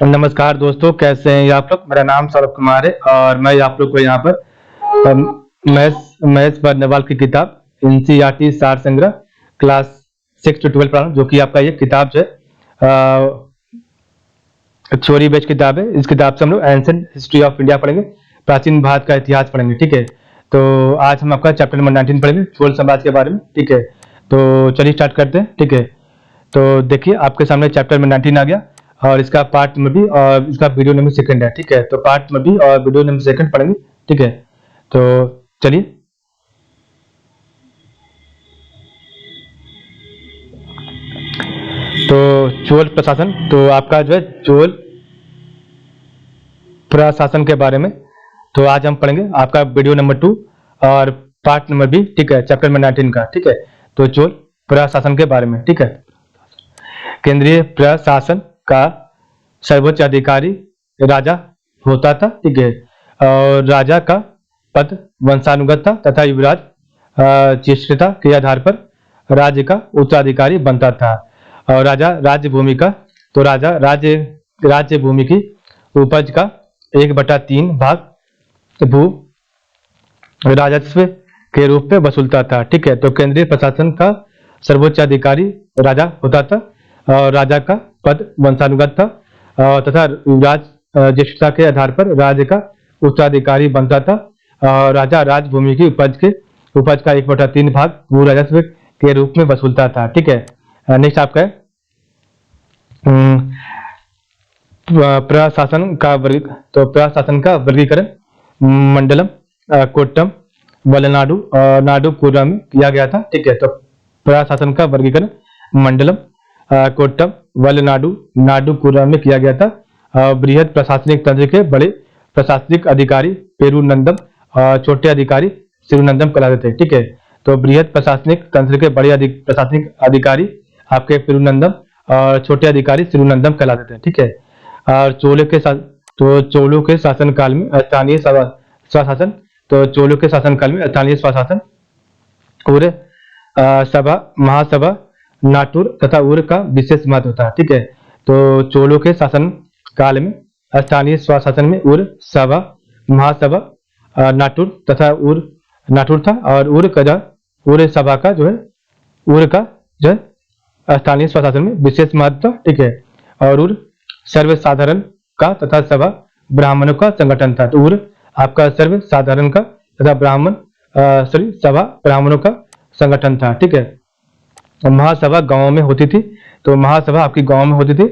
नमस्कार दोस्तों, कैसे हैं आप लोग। मेरा नाम सौरभ कुमार है और मैं आप लोग को यहाँ पर मैथ्स मैथ्स बर्नवाल की किताब एनसीईआरटी सार संग्रह क्लास 6 to 12 पढ़ा रहा हूँ, जो कि आपका ये किताब जो है थ्योरी बेस्ड किताब है। इस किताब से हम लोग एंशिएंट हिस्ट्री ऑफ इंडिया पढ़ेंगे, प्राचीन भारत का इतिहास पढ़ेंगे। ठीक है, तो आज हम आपका चैप्टर नंबर 19 पढ़ेंगे, चोल साम्राज्य के बारे में। ठीक है, तो चलिए स्टार्ट करते हैं। ठीक है, तो देखिए आपके सामने चैप्टर नंबर 19 आ गया और इसका पार्ट नंबर भी और इसका वीडियो नंबर सेकंड है। ठीक है, तो पार्ट नंबर भी और वीडियो नंबर सेकंड पढ़ेंगे। ठीक है, तो चलिए। तो चोल प्रशासन, तो आपका जो है चोल प्रशासन के बारे में तो आज हम पढ़ेंगे आपका वीडियो नंबर 2 और पार्ट नंबर भी। ठीक है, चैप्टर नंबर 19 का। ठीक है, तो चोल प्रशासन के बारे में। ठीक है, केंद्रीय प्रशासन का सर्वोच्च अधिकारी राजा होता था। ठीक है, और राजा का पद वंशानुगत था तथा युवराज ज्येष्ठता के आधार पर राज्य का उत्तराधिकारी बनता था। और राजा राज्य भूमि का, तो राजा राज्य भूमि की उपज का 1/3 भाग भू राजस्व के रूप में वसूलता था। ठीक है, तो केंद्रीय प्रशासन का सर्वोच्च अधिकारी राजा होता था और राजा का पद वंशानुगत था तथा युवराज ज्येष्ठता के आधार पर राज्य का उत्तराधिकारी बनता था। और राजा राजभूमि की उपज का 1/3 भाग भू राजस्व के रूप में वसूलता था। ठीक है, नेक्स्ट आपका है प्रशासन का वर्ग, तो प्रशासन का वर्गीकरण मंडलम, कोट्टम, वलनाडु और नाडुपुरा में किया गया था। ठीक है, तो प्रशासन का वर्गीकरण मंडलम, कोट्टम, वलनाडु, नाडुपुरा में किया गया था। बृहद प्रशासनिक तंत्र के बड़े प्रशासनिक अधिकारी पेरुनंदम और छोटे अधिकारी सिरुनंदम कहलाते थे। ठीक है, तो बृहद प्रशासनिक तंत्र के बड़े प्रशासनिक अधिकारी आपके पेरुनंदम और छोटे अधिकारी सिरुनंदम कहलाते थे। ठीक है, और चोलों के शासनकाल में स्थानीय स्वशासन, तो चोलों के शासनकाल में स्थानीय स्वशासन और सभा महासभा नाटुर तथा उर का विशेष महत्व था। ठीक है, तो चोलों के शासन काल में स्थानीय स्वशासन में उर सभा महासभा नाटुर तथा उर नाटुर था और उर सभा का जो है स्थानीय स्वशासन में विशेष महत्व था। ठीक है, और उर सर्वसाधारण का तथा सभा ब्राह्मणों का संगठन था। तो उर आपका सर्वसाधारण का तथा सभा ब्राह्मणों का संगठन था। ठीक है, महासभा गांवों में होती थी, तो महासभा आपकी गांव में होती थी।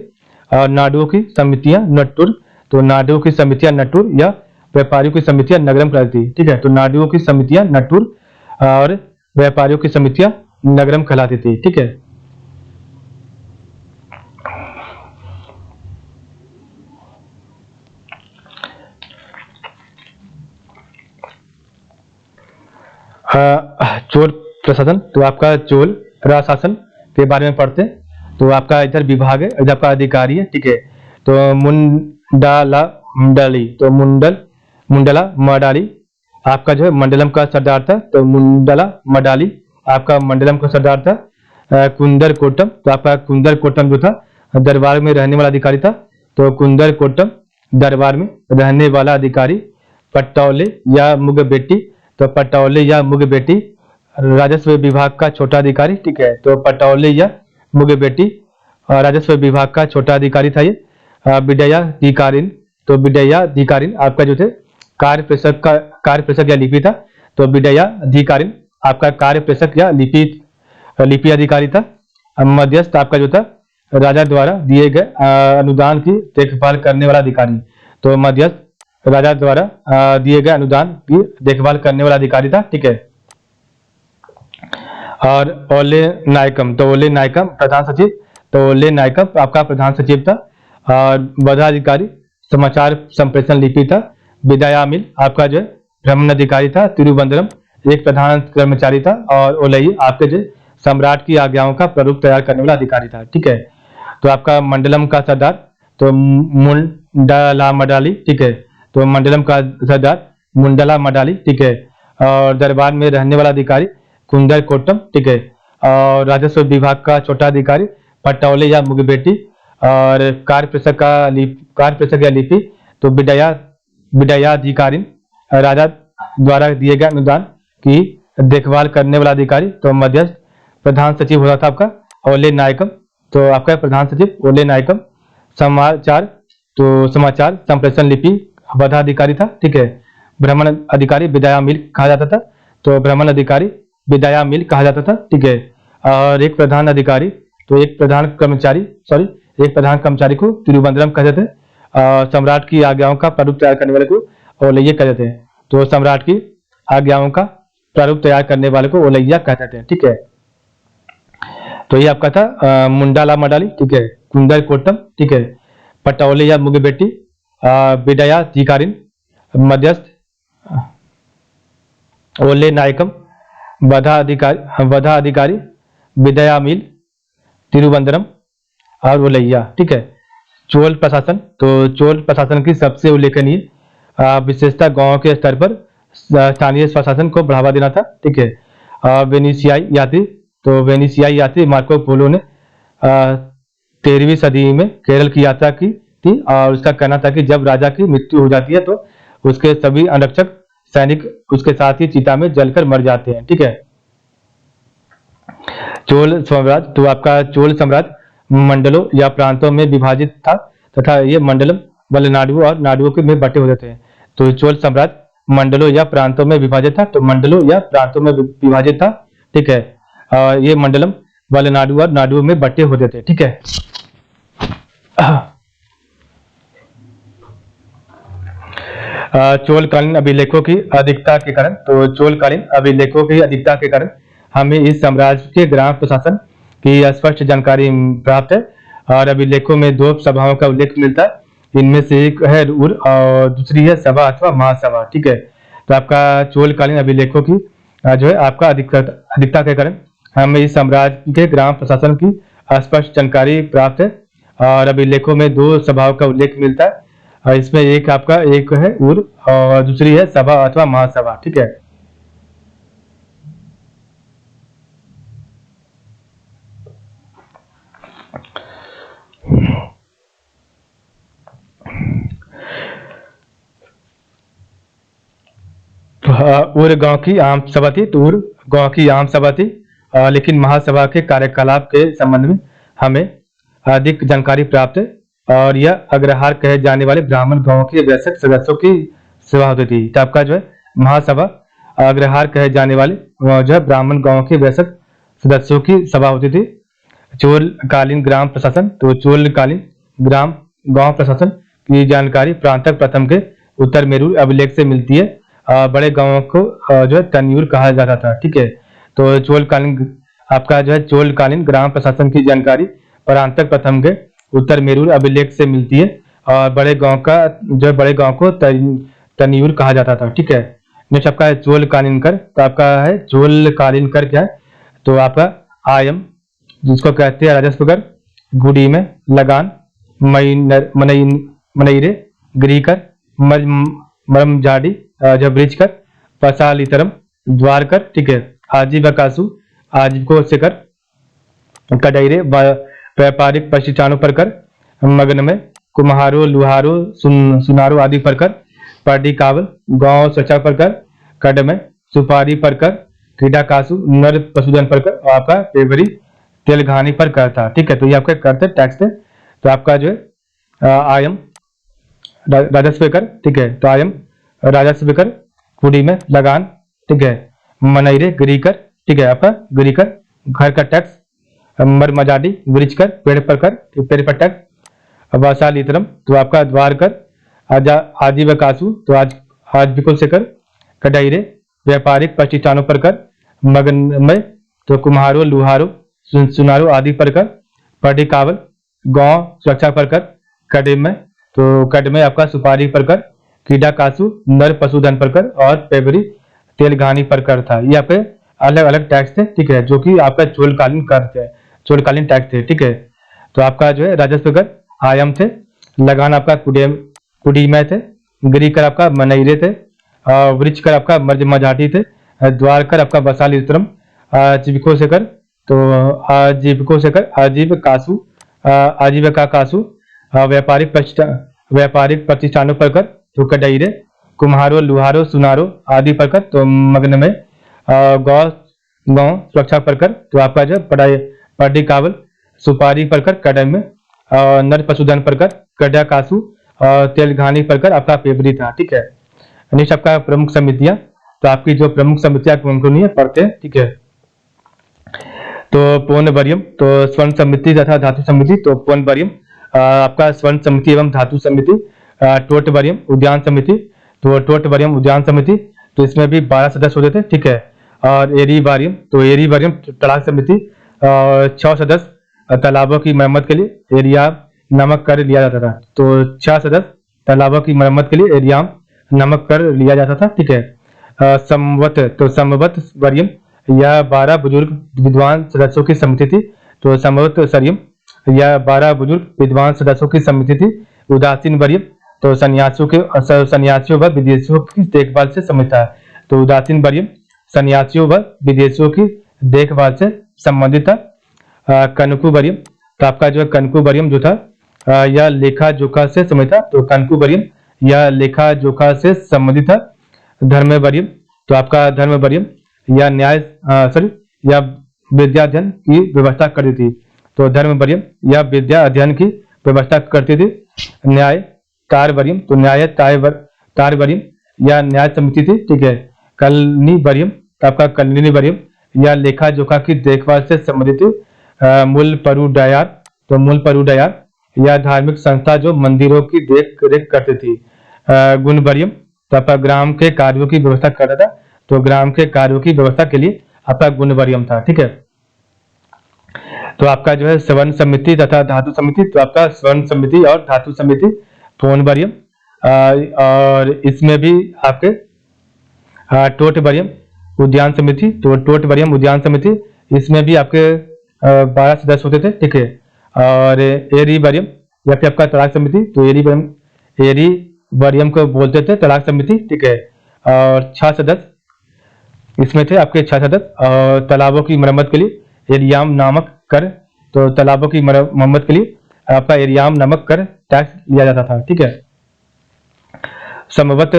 और नाडुओं की समितियां नटुर, तो नाडुओं की समितियां नटुर या व्यापारियों की समितियां नगरम कहलाती थी। ठीक है, तो नाडुओं की समितियां नटुर और व्यापारियों की समितियां नगरम कहलाती थी। ठीक है, चोल प्रशासन, तो आपका चोल प्रशासन के बारे में पढ़ते हैं। तो आपका इधर विभाग है, इधर आपका अधिकारी है। ठीक है, तो मुंडला मंडली, तो मुंडला मडाली आपका जो है मंडलम का सरदार था। तो मुंडला मडाली आपका मंडलम का सरदार था। कुंदर कोटम, तो आपका कुंदर कोटम जो था दरबार में रहने वाला अधिकारी था। तो कुंदर कोटम दरबार में रहने वाला अधिकारी। पटौले या मुगबेटी, तो पटौले या मुगबेटी राजस्व विभाग का छोटा अधिकारी। ठीक है, तो पटौले या मुगबेटी राजस्व विभाग का छोटा अधिकारी था ये। विद्याधिकारीन, तो विद्याधिकारीन आपका जो थे कार्यप्रेषक या लिपि था। तो विद्याधिकारीन आपका कार्यप्रेषक या लिपि अधिकारी था। मध्यस्थ आपका जो था राजा द्वारा दिए गए अनुदान की देखभाल करने वाला अधिकारी। तो मध्यस्थ राजा द्वारा दिए गए अनुदान की देखभाल करने वाला अधिकारी था। ठीक है, और ओले नायकम, तो ओले नायकम प्रधान सचिव, तो ओले नायकम आपका प्रधान सचिव था। और पदाधिकारी समाचार संप्रेषण लिपि था। विदायामिल आपका जो है भ्रमण अधिकारी था। तिरुवनंतपुरम एक प्रधान कर्मचारी था। और ओलई आपके जो सम्राट की आज्ञाओं का प्रारूप तैयार करने वाला अधिकारी था। ठीक है, तो आपका मंडलम का सरदार, तो मुंडला मडाली। ठीक है, तो मंडलम का सरदार मुंडला मडाली। ठीक है, और दरबार में रहने वाला अधिकारी कुंदर कोटम। ठीक है, और राजस्व विभाग का छोटा अधिकारी पटौले या मुगबेटी और कार्य प्रेषक या लिपि तो विडयाधिकारीन राजा द्वारा दिए गए अनुदान की देखभाल करने वाला अधिकारी तो मध्यस्थ प्रधान सचिव होता था आपका ओले नायकम। तो आपका प्रधान सचिव ओले नायकम। समाचार तो समाचार संप्रेषण लिपि वधाधिकारी था, ठीक है। भ्रमण अधिकारी विदाया मिल कहा जाता था, तो भ्रमण अधिकारी विदाया मिल कहा जाता था, ठीक है। और एक प्रधान अधिकारी तो एक प्रधान कर्मचारी को तिरुवनंतपुरम कहते थे। सम्राट की आज्ञाओं का प्रारूप तैयार करने वाले को ओलैया कहते हैं। तो सम्राट की आज्ञाओं का प्रारूप तैयार करने वाले को ओलैया कहते हैं, ठीक है। तो ये आपका था मुंडाला मडाली, ठीक है। कुंदर कोट्टम, ठीक है। पटौले या मुगेबेट्टी, विडया अधिकारिन, मध्यस्थ ओले नायकम, वधा अधिकारी विदया मिल, तिरुवंदरम और ओलैया, ठीक है। चोल प्रशासन तो चोल प्रशासन की सबसे उल्लेखनीय विशेषता गांव के स्तर पर स्थानीय प्रशासन को बढ़ावा देना था, ठीक है। वेनिसियाई यात्री मार्को पोलो ने 13वीं सदी में केरल की यात्रा की थी और उसका कहना था कि जब राजा की मृत्यु हो जाती है तो उसके सभी अंगरक्षक सैनिक उसके साथ ही चिता में जलकर मर जाते हैं, ठीक है। चोल साम्राज्य तो आपका चोल साम्राज्य मंडलों या प्रांतों में विभाजित था तथा ये मंडलम वलनाडुओं और नाडुओं के में बटे होते थे। तो चोल साम्राज्य मंडलों या प्रांतों में विभाजित था, तो मंडलों या प्रांतों में विभाजित था, ठीक है। ये मंडलम वलनाडु और नाडुओं में बटे होते थे, ठीक है। चोलकालीन अभिलेखों की अधिकता के कारण तो चोलकालीन अभिलेखों की अधिकता के कारण हमें इस साम्राज्य के ग्राम प्रशासन की स्पष्ट जानकारी प्राप्त है और अभिलेखों में 2 सभाओं का उल्लेख मिलता है। इनमें से एक है रूर और दूसरी है सभा अथवा महासभा, ठीक है। तो आपका चोलकालीन अभिलेखों की जो है आपका अधिकता के कारण हमें इस साम्राज्य के ग्राम प्रशासन की स्पष्ट जानकारी प्राप्त है और अभिलेखों में 2 सभाओं का उल्लेख मिलता है। इसमें एक है उर और दूसरी है सभा अथवा महासभा, ठीक है। उर गांव की आम सभा थी, तो उर गांव की आम सभा थी, लेकिन महासभा के कार्यकलाप के संबंध में हमें अधिक जानकारी प्राप्त है और यह अग्रहार कहे जाने वाले ब्राह्मण गांव के वयस्क सदस्यों की सभा होती थी। तो आपका जो है महासभा अग्रहार कहे जाने वाले जो है ब्राह्मण गांव के वयस्क सदस्यों की सभा होती थी। चोलकालीन ग्राम प्रशासन तो चोलकालीन ग्राम गांव प्रशासन की जानकारी प्रांतक प्रथम के उत्तर मेरू अभिलेख से मिलती है। बड़े गांवों को जो है तन्यूर कहा जाता था, ठीक है। तो चोलकालीन आपका जो है चोलकालीन ग्राम प्रशासन की जानकारी प्रांतक प्रथम के उत्तर मेरूर अभिलेख से मिलती है और बड़े गांव को तन्यूर कहा जाता था, ठीक है। नेक्स्ट आपका है चोलकालीन कर। तो आपका है चोलकालीन कर क्या है, तो आपका आयम जिसको कहते हैं राजस्व कर, गुड़ी में लगान, मनईरे, गृहकर, मरमजाडी, ब्रिज कर, पसालितरम, द्वार कर, ठीक है। आजीवकासु आजीविकों से कर, कडाइरे व्यापारिक प्रशिक्षणों पर कर, मगन में कुम्हारो लुहारो सुनारो आदि पर कर, पार्टी कावल गांव स्वच्छता पर कर, कड में सुपारी पर कर, क्रीडा कासु नर पशुधन पर कर और आपका पेवरी तेलघानी पर कर था, ठीक है। तो ये आपके कर थे, टैक्स थे। तो आपका जो है आयम राजस्व कर, ठीक है। तो आयम राजस्व कर, कुड़ी में लगान, ठीक है। मनईरे गृहकर, ठीक है। आपका गृहकर घर का टैक्स, मरमजाडी वृक्ष कर, पेड़ पर टैक्स, वसालितरम तो आपका द्वार कर, आजीवकासु तो आजीविकों से कर, कडाइरे व्यापारिक प्रशिक्षणों पर कर, मगन में तो कुम्हारो लुहारो सुनारो आदि पर कर, पार्टी कावल गांव सुरक्षा पर कर, कड में आपका सुपारी पर कर, कीड़ा कासु नर पशुधन पर कर और पेबरी तेलघानी पर कर था। ये आपके अलग अलग टैक्स थे, ठीक है, जो कि आपका चोलकालीन कर थे, चोलकालीन टैक्स थे, ठीक है। तो आपका जो है राजस्व कर आयम थे, लगान आपका कुडी में थे, गृह कर आपका मनईरे थे, वृक्ष कर आपका मजाटी थे, द्वार कर आपका बसालित्रम, आजीविकों से कर तो आजीविकों से कर आजीव कासु आजीविका कासु, व्यापारिक प्रतिष्ठानों पर कर तो कडाइरे, कुम्हारों लुहारों सुनारों आदि पर कर तो मग्न में, गौ गौ सुरक्षा पर कर तो आपका जो पढ़ाई पढ़ी कावल, सुपारी पर कर कड़म में, नर पशुधन पर कर कड्या कासु, और तेलघानी पर कर आपका पेबरी था। ठीक है, नेक्स्ट आपका प्रमुख समितियां, तो आपकी जो प्रमुख समितियां कौन कौन है पढ़ते हैं। ठीक है, तो पौन बरियम तो स्वर्ण समिति तथा धातु समिति, तो पौन बरियम आपका स्वर्ण समिति एवं धातु समिति, टोट बरियम उद्यान समिति, तो टोट बरियम उद्यान समिति, तो इसमें भी 12 सदस्य होते थे। ठीक है, और एरी बारियम तो एरी बारियम तलाक समिति, 6 सदस्य तालाबों की मरम्मत के लिए एरियाम नमक कर लिया जाता था। तो 6 सदस्य तालाबों की मरम्मत के लिए एरियाम नमक कर लिया जाता था। ठीक है, संवत तो संवत वरियम या 12 बुजुर्ग विद्वान सदस्यों की समिति थी। तो संवत सरियम या 12 बुजुर्ग विद्वान सदस्यों की समिति थी। उदासीन वरियम तो सन्यासियों व विदेशियों की देखभाल से संबंधित था। तो उदासीन वरियम सन्यासियों व विदेशियों की देखभाल से संबंधित था। कनकु वरियम तो आपका जो कनकु वरियम जो था यह लेखा जोखा से संबंधित था। तो कनकु वरियम या लेखा जोखा से संबंधित था। धर्म वरियम तो आपका धर्म वरियम या न्याय या विद्या अध्ययन की व्यवस्था करती थी। तो धर्म वरियम या विद्या अध्ययन की व्यवस्था करती थी। न्याय तार वरियम तो न्याय तार वरियम या न्याय समिति थी। ठीक है, कलनी वरियम तो आपका कलनी वरियम या लेखा जोखा की देखभाल से संबंधित थी। मूल परु डयार तो मूल परु डयार या धार्मिक संस्था जो मंदिरों की देख रेख करती थी। गुण वरियम तो आपका ग्राम के कार्यों की व्यवस्था करता था। तो ग्राम के कार्यों की व्यवस्था के लिए आपका गुण वरियम था। ठीक है, तो आपका जो है स्वर्ण समिति तथा धातु समिति, तो आपका स्वर्ण समिति और धातु समिति पौन वरियम, और इसमें भी आपके टोट वरियम उद्यान समिति, तो टोट वरियम उद्यान समिति इसमें भी आपके 12 सदस्य होते थे। ठीक है, और एरी वरियम या फिर आपका तलाक समिति, तो एरी वरियम को बोलते थे तलाक समिति। ठीक है, और 6 सदस्य इसमें थे आपके 6 सदस्य। और तालाबों की मरम्मत के लिए एरियाम नामक कर, तो तालाबों की मरम्मत के लिए आपका एरियाम नामक कर टैक्स लिया जाता था। ठीक है, समवत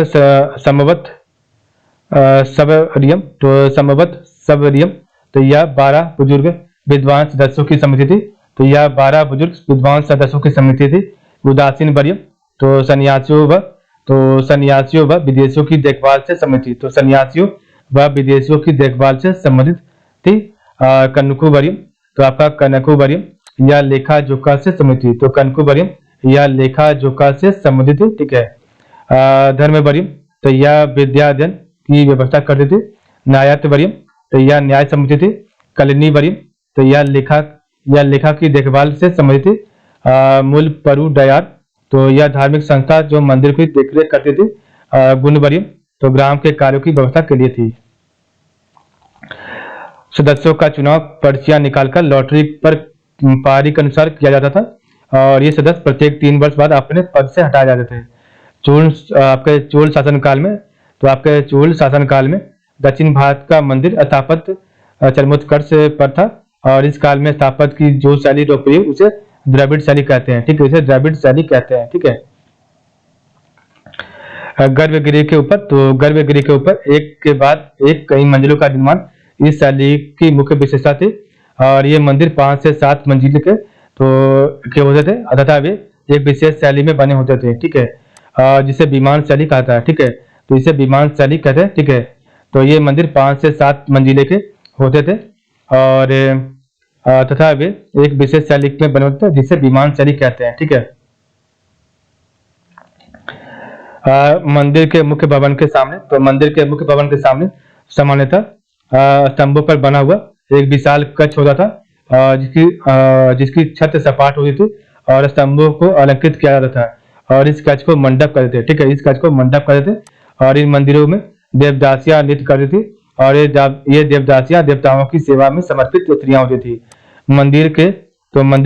सबरियम तो समवत सबरियम तो यह 12 बुजुर्ग विद्वान सदस्यों की समिति थी। तो यह 12 बुजुर्ग विद्वान सदस्यों की समिति थी। उदासीन वरियम तो सन्यासियों व विदेशियों की देखभाल से संबंधित थी। तो सन्यासियों व विदेशियों की देखभाल से संबंधित थी। कनकु वरियम तो आपका कनकु वरियम या लेखा जोखा से संबंधित थी। तो कनकु वरियम या लेखा जोखा से संबंधित थी। ठीक है, धर्म वरियम तो यह विद्या अध्ययन की व्यवस्था करती थी। न्यायत वरियम तो यह न्याय समिति थी। कलिनी वरियम तो यह लेखा की देखभाल से संबंधित थी। मूल परु डयार तो यह धार्मिक संस्था जो मंदिर की देखरेख करती थी। गुण वरियम तो ग्राम के कार्यों की व्यवस्था के लिए थी। सदस्यों का चुनाव पर्चियां निकालकर लॉटरी पर पारी के अनुसार किया जाता था, और ये सदस्य प्रत्येक 3 वर्ष बाद अपने पद से हटाए जाते थे। आपके चोल शासनकाल में, तो आपके चोल शासनकाल में दक्षिण भारत का मंदिर स्थापत्य चरमोत्कर्ष पर था, और इस काल में स्थापत्य की जो शैली लोकप्रिय उसे द्रविड़ शैली कहते हैं। ठीक है, इसे द्रविड़ शैली कहते हैं। ठीक है, गर्भगृह के ऊपर, तो गर्भगृह के ऊपर एक के बाद एक कई मंजिलों का निर्माण इस शैली की मुख्य विशेषता थी, और ये मंदिर 5 से 7 मंजिल के होते थे, तथा वे एक विशेष शैली में बने होते थे। ठीक है, जिसे विमान शैली कहता है। ठीक है, तो इसे विमान शैली कहते हैं। ठीक है, तो ये मंदिर 5 से 7 मंजिले के होते थे, और तथा वे एक विशेष शैली में बने होते थे जिसे विमान शैली कहते हैं। ठीक है, मंदिर के मुख्य भवन के सामने, तो मंदिर के मुख्य भवन के सामने सामान्यतः स्तंभों पर बना हुआ एक विशाल कक्ष होता था, जिसकी छत सपाट होती थी और स्तंभों को अलंकृत किया जाता था, और इस कक्ष को मंडप कहते थे। ठीक है, इस कक्ष को मंडप कहते थे, और इन मंदिरों में देवदासियां नृत्य करती थी, और ये देवदासियां देवताओं की सेवा में समर्पित स्त्रियां होती थी। मंदिर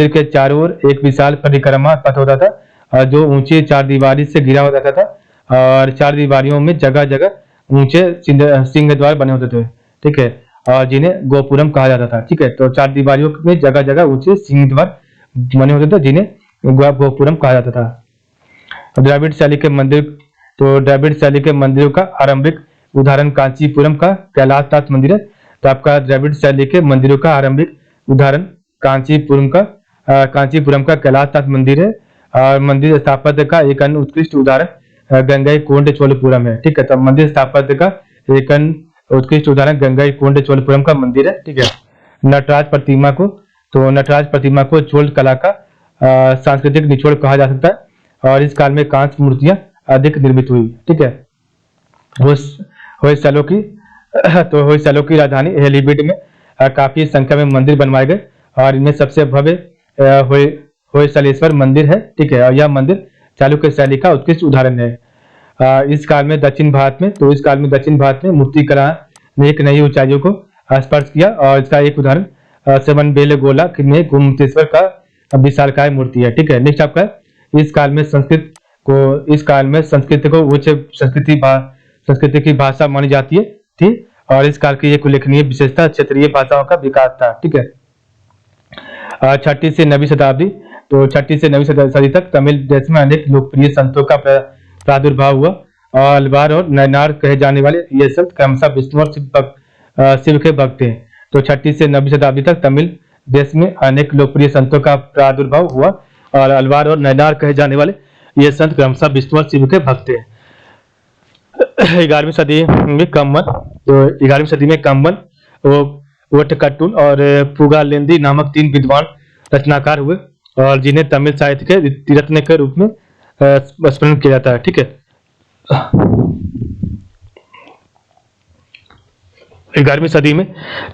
के चारों ओर एक विशाल परिक्रमा पथ होता था, जो ऊंची 4 दीवारी से घिरा होता था, और 4 दीवारियों में जगह जगह ऊंचे सिंह द्वार बने होते थे। ठीक है, और जिन्हें गोपुरम कहा जाता था। ठीक है, तो 4 दीवारियों में जगह जगह ऊंचे सिंह द्वार बने होते थे, जिन्हें गोपुरम कहा जाता था। द्रविड़ शैली के मंदिर, तो द्रविड़ शैली के मंदिरों का आरंभिक उदाहरण कांचीपुरम का कैलाशनाथ मंदिर है। तो आपका द्रविड़ शैली के मंदिरों का आरंभिक उदाहरण कांचीपुरम का कैलाशनाथ मंदिर है। और मंदिर स्थापत्य का एक अन्य उत्कृष्ट उदाहरण गंगईकोंड चोलपुरम है। ठीक है, तो मंदिर स्थापत्य का एक अन्य उत्कृष्ट उदाहरण गंगईकोंड चोलपुरम का मंदिर है। ठीक है, नटराज प्रतिमा को, तो नटराज प्रतिमा को चोल कला का सांस्कृतिक निचोड़ कहा जा सकता है। और इस काल में कांस्य मूर्तियां अधिक निर्मित हुई। ठीक है, होयसलों की तो होयसलों की राजधानी हेलीबीड में काफी संख्या में मंदिर बनवाए गए, और इनमें सबसे भव्य होयसलेश्वर मंदिर है। ठीक है, और यह मंदिर चालुक्य शैली का उत्कृष्ट उदाहरण है। इस काल में दक्षिण भारत में मूर्तिकला ने एक नई ऊंचाइयों को स्पर्श किया, और इसका एक उदाहरण श्रवणबेलगोला में गोमतेश्वर का विशालकाय मूर्ति है। ठीक है, नेक्स्ट आपका इस काल में संस्कृत को उच्च संस्कृति की भाषा मानी जाती है थी, और इस काल की एक उल्लेखनीय विशेषता क्षेत्रीय भाषाओं का विकास था। ठीक है, छठी से नवीं शताब्दी, तो छठी से नवीं सदी तक तमिल देश में अनेक लोकप्रिय संतों का प्रादुर्भाव हुआ, और अलवार और नयनार कहे जाने वाले ये संत क्रमशः विष्णु और शिव के भक्त थे। तो छठी से नवीं शताब्दी तक तमिल देश में अनेक लोकप्रिय संतों का प्रादुर्भाव हुआ, और अलवार और नयनार कहे जाने वाले ये संत क्रमशः विष्णु और शिव के भक्त थे। 11वीं सदी में कम्बन, तो 11वीं सदी में कम्बन, वट्टकट्टुन और पुगालेंदी नामक 3 विद्वान रचनाकार हुए, और जिन्हें तमिल साहित्य के त्रिरत्न के रूप में स्मरण किया जाता है। ठीक है, 11वीं सदी में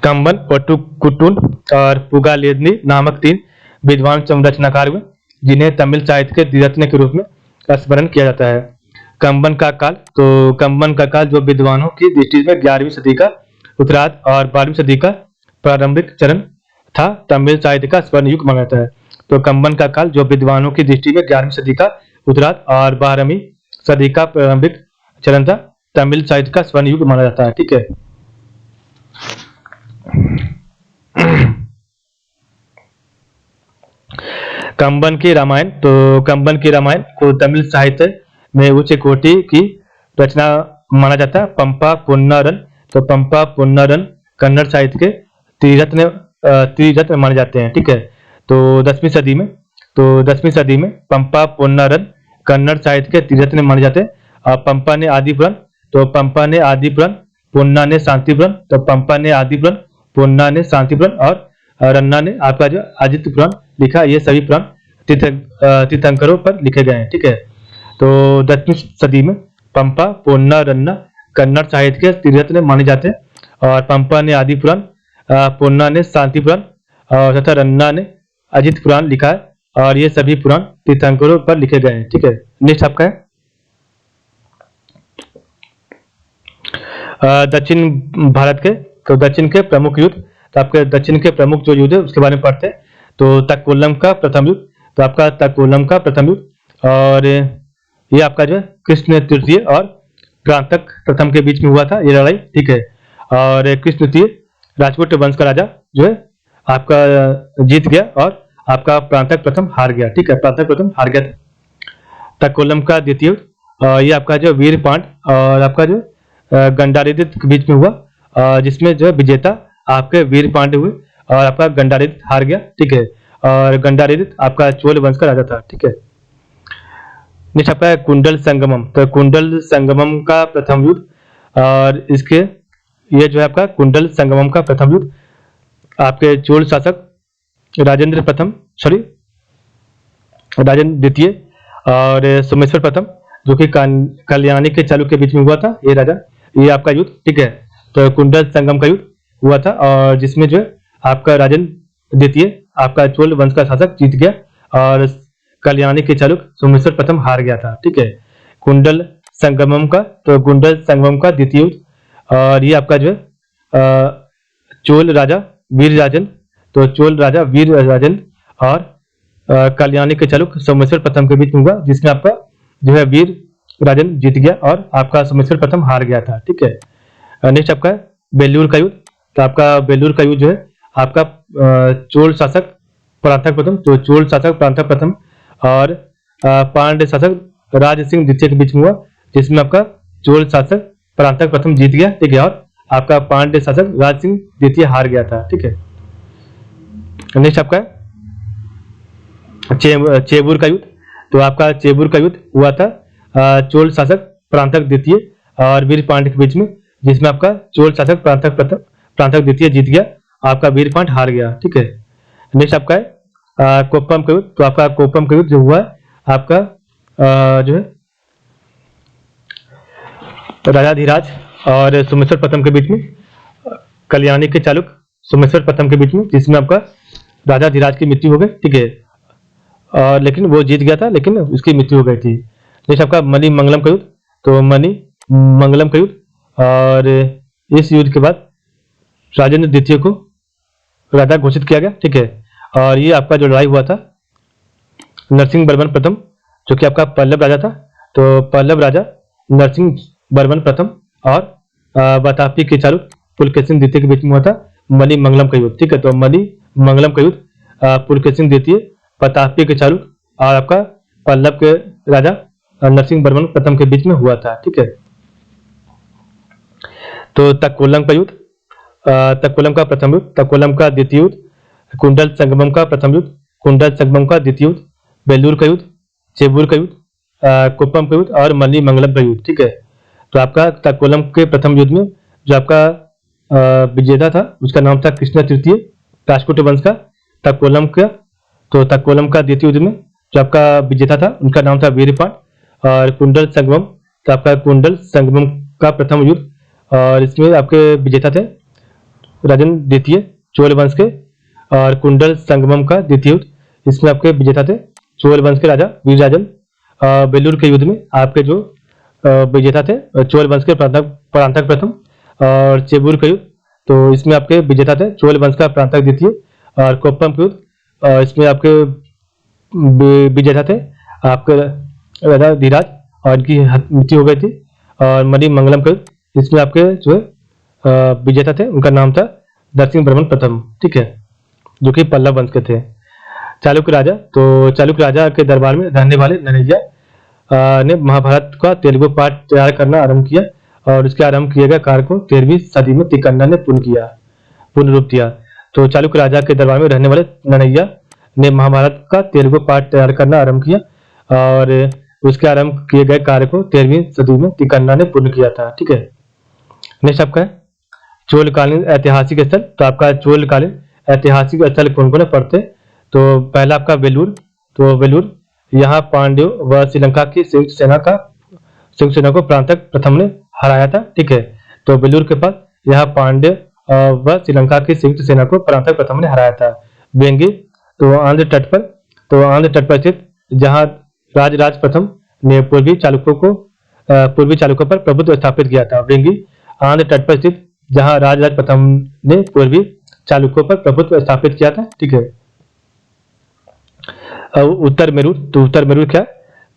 कम्बन, वट्टुकुट्टुन और पुगालेंदी नामक 3 विद्वान रचनाकार हुए, जिन्हें तमिल साहित्य के त्रिरत्न के रूप में स्मरण किया जाता है। कम्बन का काल, तो कम्बन का काल जो विद्वानों की दृष्टि में 11वीं सदी का उत्तरार्ध और 12वीं सदी का प्रारंभिक चरण था, तमिल साहित्य का स्वर्ण युग माना जाता है। तो कम्बन का काल जो विद्वानों की दृष्टि में 11वीं सदी का उत्तरार्ध और 12वीं सदी का प्रारंभिक चरण था, तमिल साहित्य का स्वर्ण युग माना जाता है। ठीक है, कम्बन की रामायण, तो कम्बन की रामायण को तमिल साहित्य में उच्च कोटि की रचना माना जाता है। पंपा पुन्नारन, तो पंपा पुन्नारन कन्नड़ साहित्य के त्रिरत्न माने जाते हैं। ठीक है, तो 10वीं सदी में पंपा पुन्नारन कन्नड़ साहित्य के त्रिरत्न माने जाते हैं। और पंपा ने आदिपुराण, तो पंपा ने आदिपुराण, पुन्ना ने शांतिपुराण, तो पंपा ने आदिपुराण, पुन्ना ने शांतिपुराण, और रन्ना ने आपका जो आदित्य पुराण लिखा। ये सभी पुराण तीर्थंकरों पर लिखे गए हैं। ठीक है, तो 10वीं सदी में पंपा, पुन्ना, रन्ना कन्नड़ साहित्य के त्रिरत्न माने जाते हैं, और पंपा ने आदि पुराण, पुन्ना ने शांति पुराण, और तथा रन्ना ने अजित पुराण लिखा है, और ये सभी पुराण तीर्थंकरों पर लिखे गए हैं। ठीक है, नेक्स्ट आपका है दक्षिण भारत के, तो दक्षिण के प्रमुख युद्ध। तो आपके दक्षिण के प्रमुख जो युद्ध है उसके बारे में पढ़ते हैं। तो तक्कोलम का प्रथम युद्ध, तो आपका तक्कोलम का प्रथम युद्ध, और ये आपका जो है कृष्ण तृतीय और प्रांतक प्रथम के बीच में हुआ था ये लड़ाई। ठीक है, और कृष्ण तृतीय राजपूत वंश का राजा जो है आपका जीत गया, और आपका प्रांतक प्रथम हार गया। ठीक है, प्रांतक प्रथम हार गया था। तक्कोलम का द्वितीय युद्ध, ये आपका जो वीर पांड और आपका जो गंडारिद्ध के बीच में हुआ, जिसमें जो विजेता आपके वीर पांड हुए, और आपका गंडारिद्ध हार गया। ठीक है, और गंडारिद्ध आपका चोल वंश का राजा था। ठीक है, नेक्स्ट आपका है कुंडल संगमम, तो कुंडल संगमम का प्रथम युद्ध, और इसके ये जो है आपका कुंडल संगमम का प्रथम युद्ध आपके चोल शासक राजेंद्र द्वितीय और सोमेश्वर प्रथम जो कि कल्याणी के चालुक्य के बीच में हुआ था ये राजा, ये आपका युद्ध। ठीक है, तो कुंडल संगम का युद्ध हुआ था, और जिसमें जो है आपका राजेंद्र द्वितीय आपका चोल वंश का शासक जीत गया, और कल्याणी के चालुक्य सोमेश्वर प्रथम हार गया था। ठीक है, कुंडल संगमम का, तो कुंडल संगमम का द्वितीय युद्ध, और ये आपका जो है चोल राजा वीरराजन, तो चोल राजा वीरराजन और कल्याणी के चालुक्य सोमेश्वर प्रथम के बीच में हुआ, जिसमें आपका जो है वीरराजन जीत गया और आपका सोमेश्वर प्रथम हार गया था। ठीक है, नेक्स्ट आपका बेलूर का युद्ध, तो आपका बेलूर का युद्ध जो है आपका चोल शासक परांतक प्रथम, तो चोल शासक परांतक प्रथम और पांड्य शासक राज सिंह द्वितीय के बीच में हुआ, जिसमें आपका चोल शासक परांतक प्रथम जीत गया, ठीक है, और आपका पांड्य शासक राज सिंह द्वितीय हार गया था, ठीक है। नेक्स्ट आपका चेबूर का युद्ध। तो आपका चेबूर का युद्ध हुआ था चोल शासक परांतक द्वितीय और वीर पांड्य के बीच में, जिसमें आपका चोल शासक परांतक द्वितीय जीत गया, आपका वीर पांड्य हार गया, ठीक है। नेक्स्ट आपका है कोप्पम का युद्ध। तो आपका कोप्पम का युद्ध जो हुआ आपका जो है राजा धीराज और सोमेश्वर प्रथम के बीच में, कल्याणी के चालुक सोमेश्वर प्रथम के बीच में, जिसमें आपका राजा धीराज की मृत्यु हो गई, ठीक है, और लेकिन वो जीत गया था, लेकिन उसकी मृत्यु हो गई थी। नेक्स्ट आपका मणि मंगलम का युद्ध। तो मणि मंगलम का युद्ध, और इस युद्ध के बाद राजेंद्र द्वितीय को राजा घोषित किया गया, ठीक है, और ये आपका जो लड़ाई हुआ था नरसिंह वर्मन प्रथम, जो कि आपका पल्लव राजा था, तो पल्लव राजा नरसिंह वर्मन प्रथम और वातापी के चालुक पुलकेशिन द्वितीय के बीच में हुआ था मणि मंगलम का युद्ध, ठीक है। तो मणि मंगलम का युद्ध पुलकेशिन द्वितीय, प्रतापी के चालुक और आपका पल्लव के राजा नरसिंह वर्मन प्रथम के बीच में हुआ था, ठीक है। तो तक्कोलम का युद्ध, तक्कोलम का प्रथम युद्ध, तक्कोलम का द्वितीय युद्ध, कुंडल संगमम का प्रथम युद्ध, कुंडल संगमम का द्वितीय युद्ध, बेलूर का युद्ध, चेबूर का युद्ध, कुप्पम का युद्ध और मणि मंगलम का युद्ध, ठीक है। तो आपका तक्कोलम के प्रथम युद्ध में जो आपका विजेता था उसका नाम था कृष्ण तृतीय राजपूत वंश का तक्कोलम का। तो तक्कोलम का द्वितीय युद्ध में जो आपका विजेता था उनका नाम था वीरपांड। और कुंडल संगमम, तो आपका कुंडल संगमम का प्रथम युद्ध, और इसमें आपके विजेता थे राजेंद्र द्वितीय चोल वंश के। और कुंडल संगमम का द्वितीय युद्ध, इसमें आपके विजेता थे चोल वंश के राजा वीरराजन। बेलूर के युद्ध में आपके जो विजेता थे चोल वंश के परांतक प्रथम। और चेबूर का युद्ध, तो इसमें आपके विजेता थे चोल वंश का परांतक द्वितीय। और कोप्पम का युद्ध, इसमें आपके विजेता थे आपके राजा धीराज और इनकी मृत्यु हो गई थी। और मणि मंगलम का युद्ध, इसमें आपके जो है विजेता थे उनका नाम था नरसिंह वर्मन प्रथम, ठीक है, जो कि पल्लव वंश के थे। चालुक्य राजा, तो चालुक्य राजा के दरबार में रहने वाले नरैया ने महाभारत का तेलुगु पाठ तैयार करना आरंभ किया, और उसके आरंभ किए गए कार्य को 13वीं सदी में तिकन्ना ने पूर्ण रूप दिया। तो चालुक्य राजा के दरबार में रहने वाले नरैया ने महाभारत का तेलुगु पाठ तैयार करना आरंभ किया, और उसके आरंभ किए गए कार्य को 13वीं सदी में तिकन्ना ने पूर्ण किया था, ठीक है। नेक्स्ट आपका है चोलकालीन ऐतिहासिक स्थल। तो आपका चोलकालीन ऐतिहासिक स्थल कौन कौन पढ़ते? तो पहला आपका वेलूर। तो वेलूर यहाँ पांड्यों व श्रीलंका की संयुक्त सेना को परांतक प्रथम ने हराया था, ठीक है। तो वेलूर के पास यहाँ पांड्य व श्रीलंका की संयुक्त सेना को परांतक प्रथम ने हराया था। वेंगी, तो आंध्र तट पर स्थित, जहाँ राजराज प्रथम ने पूर्वी चालुक्यों पर प्रभुत्व स्थापित किया था। वेंगी आंध्र तट पर स्थित, जहाँ राजराज प्रथम ने पूर्वी चालुक्यों पर प्रभुत्व स्थापित किया था, ठीक है। उत्तर मेरूर, तो उत्तर मेरूर क्या?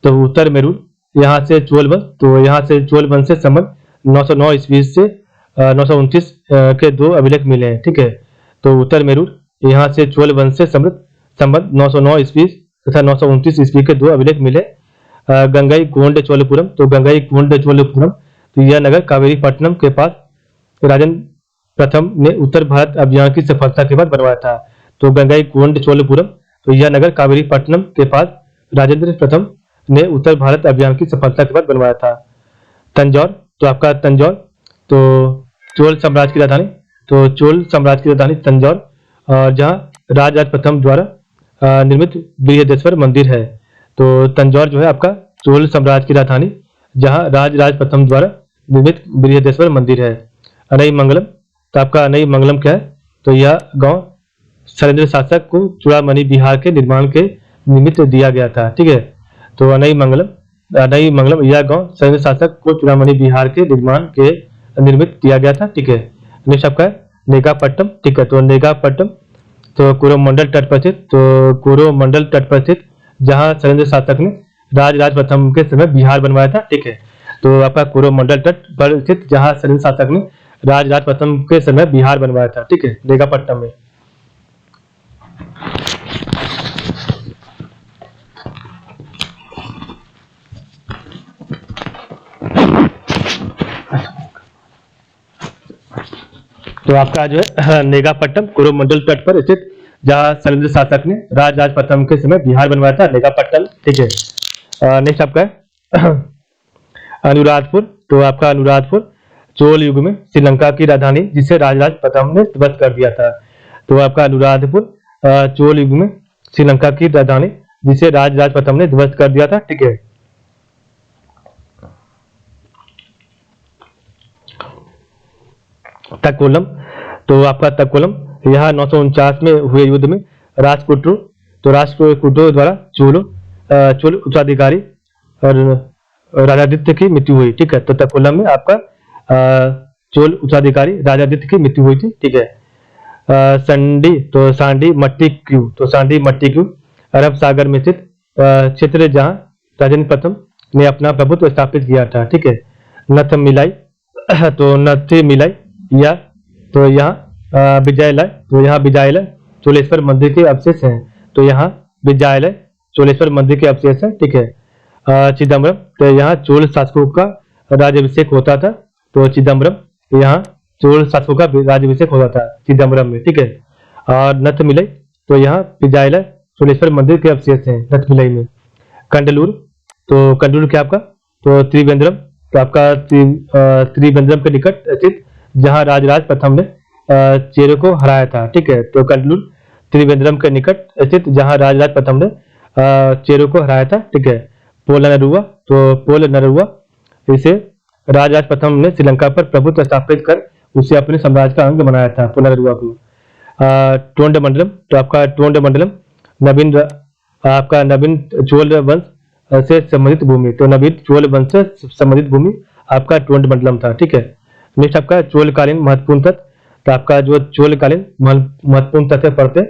तो उत्तर मेरूर यहाँ से चोल वंश, तो यहाँ से चोल वंश से संबंध 909 ईस्वी से 929 के 2 अभिलेख मिले हैं, ठीक है। तो उत्तर मेरूर यहाँ से चोल वंश से संबंध 909 ईस्वी तथा 929 ईस्वी के 2 अभिलेख मिले। गंगई कोंड चोलपुरम, तो गंगई कोंड चोलपुरम, तो यह नगर कावेरीपट्टनम के पास राजेंद्र प्रथम ने उत्तर भारत अभियान की सफलता के बाद बनवाया था। तो गंगई कोंड चोलपुरम, तो यह नगर कावेरीपट्टनम के पास राजेंद्र प्रथम ने उत्तर भारत अभियान की सफलता के बाद बनवाया था। तंजौर, तो आपका तंजौर, तो चोल साम्राज्य की राजधानी, तो चोल साम्राज्य की राजधानी तंजौर, जहाँ राजराज प्रथम द्वारा निर्मित बृहदेश्वर मंदिर है। तो तंजौर जो है आपका चोल साम्राज्य की राजधानी, जहाँ राजराज प्रथम द्वारा निर्मित बृहदेश्वर मंदिर है। अनई मंगलम, तो आपका अनई मंगलम क्या है? तो यह गांव शैलेंद्र शासक को चूड़ामणि बिहार के निर्माण के निमित्त दिया गया था, ठीक है। तो अनई मंगलम यह गांव शैलेंद्र शासक को चूड़ामणि बिहार के निर्माण के निर्मित दिया गया था, ठीक है। नेक्स्ट आपका है नेगापट्टम, ठीक है। तो नेगापट्टम, तो कोरोमंडल तट पर स्थित, तो कोरोमंडल तट पर स्थित, जहाँ शैलेंद्र शासक ने राजराज प्रथम के समय बिहार बनवाया था, ठीक है। तो आपका कोरोमंडल तट पर स्थित, जहाँ शैलेंद्र शासक ने राजराज प्रथम के समय बिहार बनवाया था, ठीक है, नेगापट्टनम में। तो आपका जो है नेगापट्टनम कोरोमंडल तट पर स्थित, जहाँ शैलेंद्र शासक ने राजराज प्रथम के समय बिहार बनवाया था, नेगापट्टनम। ठीक है, नेक्स्ट आपका है अनुराधपुर। तो आपका अनुराधपुर चोल युग में श्रीलंका की राजधानी, जिसे राजराज प्रथम ने ध्वस्त कर दिया था। तो आपका अनुराधपुर चोल युग में श्रीलंका की राजधानी, जिसे राजराज प्रथम ने ध्वस्त कर दिया था। ठीक है, तक्कोलम। तो आपका तक्कोलम, यह 949 में हुए युद्ध में राष्ट्रकूटों द्वारा चोल उत्तराधिकारी और राजादित्य की मृत्यु हुई। ठीक है, तो तक्कोलम में आपका चोल उत्तराधिकारी राजादित्य की मृत्यु हुई थी। ठीक है, सांडी मट्टी क्यू अरब सागर में स्थित क्षेत्र, जहां राजेंद्र प्रथम ने अपना प्रभुत्व स्थापित किया था। ठीक है, नथ मिलाई तो नथी मिलाई या तो यहाँ विजयालय, तो यहाँ विजयालय चोलेश्वर मंदिर के अवशेष हैं। तो यहाँ विजयालय चोलेश्वर मंदिर के अवशेष है। ठीक है, चिदम्बरम, तो यहाँ चोल शासकों का राज्याभिषेक होता था। तो चिदम्बरम, यहाँ चोल शासकों का राज्याभिषेक होता था चिदम्बरम में। ठीक है, और नथ मिलाई, तो यहाँ विजयालय चोलेश्वर मंदिर के अवशेष हैं नथ मिलाई में। कंडलूर, तो कंडलूर क्या आपका, तो त्रिवेंद्रम, तो आपका त्रिवेंद्रम के निकट स्थित, जहां राजराज प्रथम ने चेरो को हराया था। ठीक है, तो कंडलूर त्रिवेंद्रम के निकट स्थित, जहां राजराज प्रथम ने चेरो को हराया था। ठीक है, पोलनरुआ, तो पोलनरुआ, इसे राजराज प्रथम ने श्रीलंका पर प्रभुत्व स्थापित कर उसे अपने साम्राज्य का अंग बनाया था, पोलनरुआ को। टोंडमंडलम, तो आपका टोंडमंडलम आपका नवीन चोल वंश से संबंधित भूमि, तो नवीन चोल वंश से संबंधित भूमि आपका टोंडमंडलम था। ठीक है, नेक्स्ट आपका चोलकालीन महत्वपूर्ण तत्व। तो आपका जो चोलकालीन महत्वपूर्ण तथ्य पढ़ते,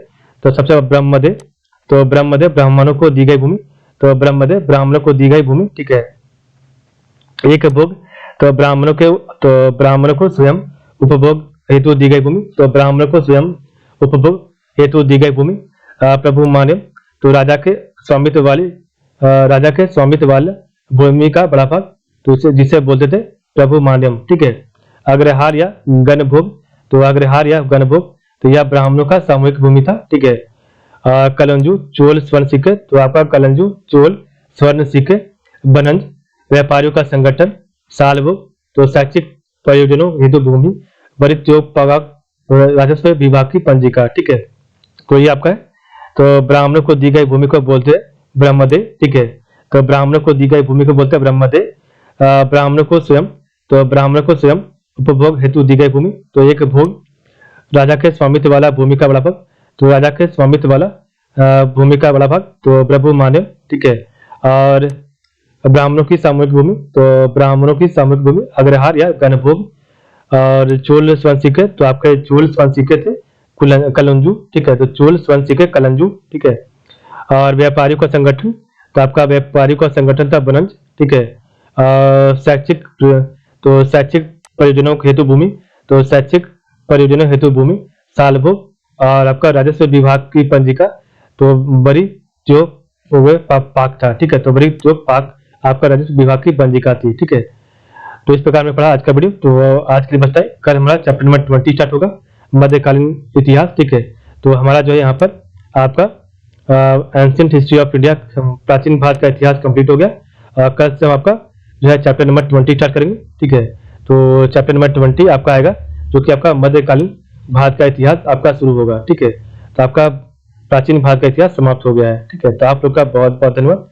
तो सबसे ब्रह्मदेव, तो ब्रह्मदेव ब्राह्मणों को दी गई भूमि, तो ब्रह्मदेव ब्राह्मणों को दी गई भूमि। ठीक है, एक भोग, तो ब्राह्मणों को स्वयं उपभोग हेतु दी गई भूमि, तो ब्राह्मणों को स्वयं उपभोग हेतु दी गई भूमि। प्रभु मान्य, तो राजा के स्वामित्व वाले भूमि का बड़ा भाग, तो जिसे बोलते थे प्रभु मान्यम। ठीक है, अग्रहार या गणभोग, तो अग्रहार या गणभोग, तो यह ब्राह्मणों का सामूहिक भूमि था। ठीक है, कलंजू चोल स्वर्ण सिक्के, तो आपका कलंजू चोल स्वर्ण सिक्के। बनंज व्यापारियों का संगठन। सालभोग, तो शैक्षिक प्रयोजनों हेतु भूमि। वरित्योपभोग राजस्व विभाग की पंजिका। ठीक है, तो ये आपका है, तो ब्राह्मणों को दी गई भूमि को बोलते हैं ब्रह्मदेव। ठीक है, तो ब्राह्मणों को दी गई भूमि को बोलते हैं ब्रह्मदेव। ब्राह्मणों को स्वयं उपभोग हेतु दी गई भूमि, तो एक भोग, राजा के स्वामित्व वाला भूमि का बड़ा भाग, तो राजा के स्वामित्व वाला भूमि का बड़ा भाग, तो प्रभु मान्य। ठीक है, और ब्राह्मणों की सामूहिक भूमि, तो ब्राह्मणों की सामूहिक भूमि अग्रहार या गणभोग। और चोल स्वर्ण सिक्के, तो आपके चोल स्वर्ण सिक्के थे कलंजू। ठीक है, तो चोल स्वर्ण सिक्के कलंजू। ठीक है, और व्यापारियों का संगठन, तो आपका व्यापारियों का संगठन था बनंज। ठीक है, शैक्षिक परियोजनाओं हेतु भूमि, तो शैक्षिक परियोजनाओं हेतु भूमि सालभोग। और आपका राजस्व विभाग की पंजिका, तो बड़ी जो पाक था। ठीक है, तो बड़ी जो पाक आपका राजस्व विभाग की पंजिका थी। ठीक है, तो इस प्रकार में पढ़ा आज का वीडियो। तो आज के लिए बस है, कल हमारा चैप्टर नंबर 20 स्टार्ट होगा, मध्यकालीन इतिहास। ठीक है, तो हमारा जो है यहाँ पर आपका एंशिएंट हिस्ट्री ऑफ इंडिया, प्राचीन भारत का इतिहास कंप्लीट हो गया। कल से हम आपका जो है चैप्टर नंबर 20 स्टार्ट करेंगे। ठीक है, तो चैप्टर नंबर 20 आपका आएगा, जो कि आपका मध्यकालीन भारत का इतिहास आपका शुरू होगा। ठीक है, तो आपका प्राचीन भारत का इतिहास समाप्त हो गया है। ठीक है, तो आप लोग का बहुत बहुत धन्यवाद।